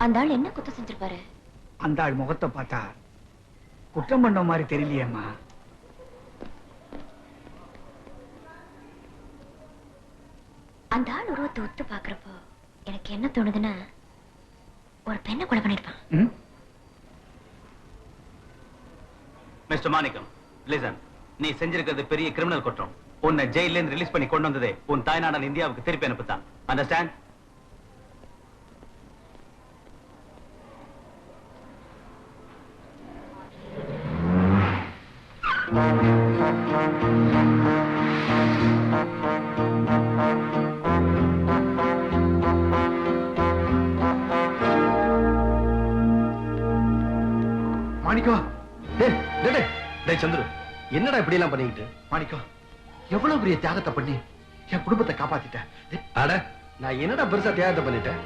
அந்த ஆள் என்ன குத்தம் செஞ்சிருப்பாரு? அந்த ஆள் முகத்தை பார்த்தா குற்றம் பண்ண மாதிரி தெரியலையேம்மா. அந்த ஆள் உருவத்தை ஒத்து பாக்குறப்போ எனக்கு என்ன தோணுதுன்னா, ஒரு பெண்ணை கொலை பண்ணிருப்பான். மிஸ்டர் மாணிக்கம், லிசன். நீ செஞ்சிருக்கிறது பெரிய கிரிமினல் குற்றம். உன்னை ஜெயில இருந்து ரிலீஸ் பண்ணி கொண்டு வந்ததே உன் தாய்நாடான இந்தியாவுக்கு திருப்பி அனுப்புத்தான். அண்டர்ஸ்டாண்ட்? மாணிக்கம், சந்துரு, என்னடா இப்படி எல்லாம் பண்ணிக்கிட்டு? மாணிக்கம், எவ்வளவு பெரிய தியாகத்தை பண்ணி என் குடும்பத்தை காப்பாத்திட்டேன். அட, நான் என்னடா பெருசா தியாகத்தை பண்ணிட்டேன்?